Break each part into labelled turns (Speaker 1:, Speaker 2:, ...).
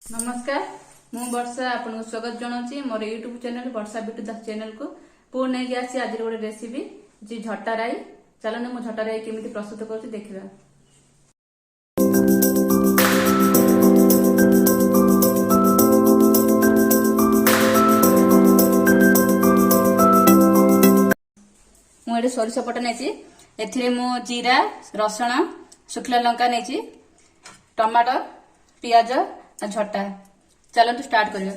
Speaker 1: नमस्कार मु वर्षा आपन स्वागत जनाऊँगी मोर यूट्यूब चैनल वर्षा बिटू दास चैनल को पुणी नहीं आसी आज गोटे रेसिपी जी झटा राई। चलते मु झटा राई केमी प्रस्तुत कर देखा। मुझे सोरिष पट नहीं मु जीरा रसुण शुखला लंका नहीं टमाटर पियाज झटा। चलतु स्टार्ट करिया।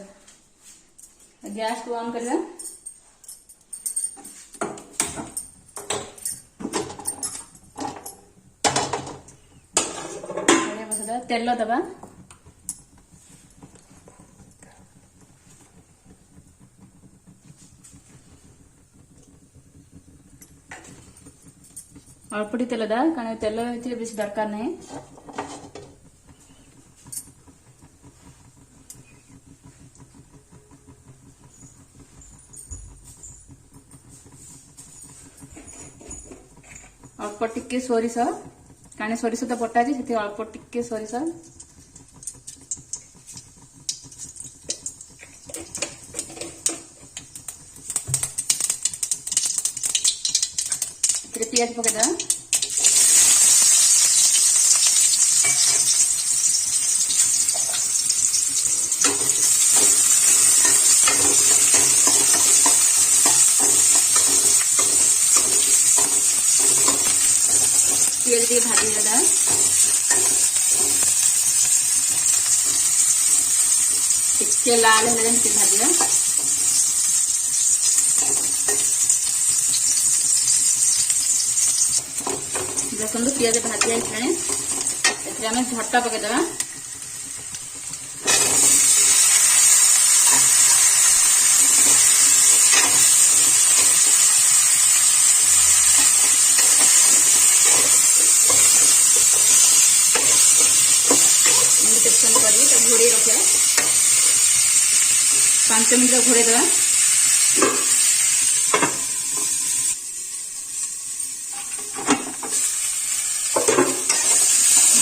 Speaker 1: गैस को ऑन करिया। तेल दबा अल्प तेल दा कारण तेल बेस दरकार नहीं। अल्प टिके सोरिष कारण सोरिष तो बटा से अल्प टिके सोरिष पियाज पकेदा। पियाज टे भाजी देदा। टिके लाल है भाजिया। देखो पियाज भाजी आए आम झटा पकईदे। घोड़े रखा 5 मिनट घोड़े देवा।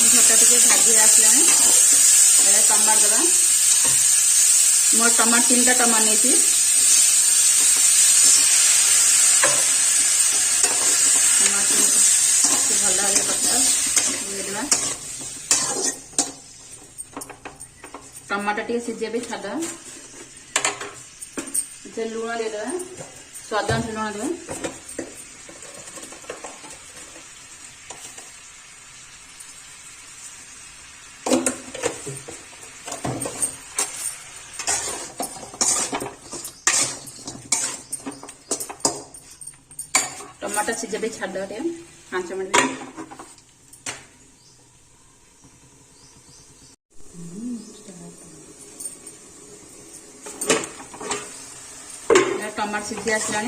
Speaker 1: झटा टे भाजी आसला टमाटर देवा। मोर टमाटर 3टा टमाटर नहीं भल भाव पका देवा। टमाटर टे सीझे भी छाद लुण देद स्वाद अनुसार लुण देव। टमाटर सीझे भी छाद 5 मिनट। टमाटर सीझी आसला।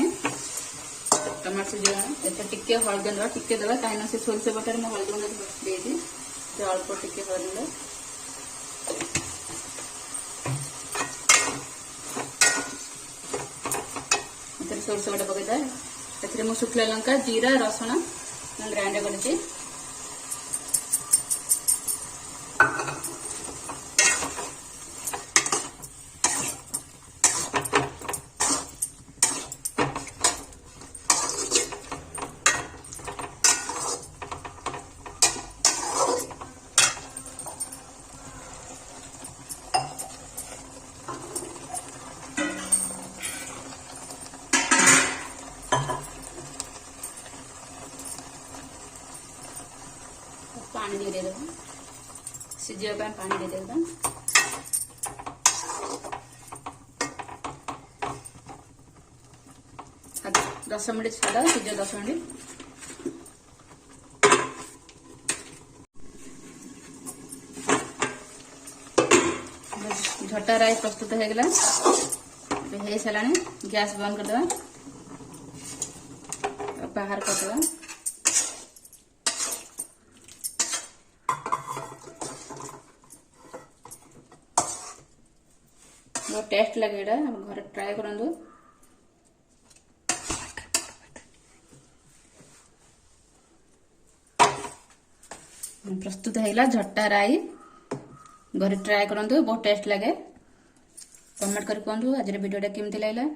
Speaker 1: टमाटर सीझे टिके हल्दी दवा टिके दवा कहीं से सोरिष बटार मैं हल्दी गुंड देती अल्प टिके हल्दी गुंड सोरिष बटा पकईदे। मु शुखला लंका जीरा रसुण ग्राइंड कर पानी दे देव। सीझा पानी दे देव। 10 मिनट छाड़ सीझ 10 मिनट। झटा राई प्रस्तुत हो गला। हो सारा गैस बंद करदे बाहर करदे। बहुत टेस्ट लगे घर ट्राए करूँ। प्रस्तुत है झट्टा राई घरे ट्राए करंतु बहुत टेस्ट लगे कमेंट कर कहतु आज वीडियोटा केमती लगला।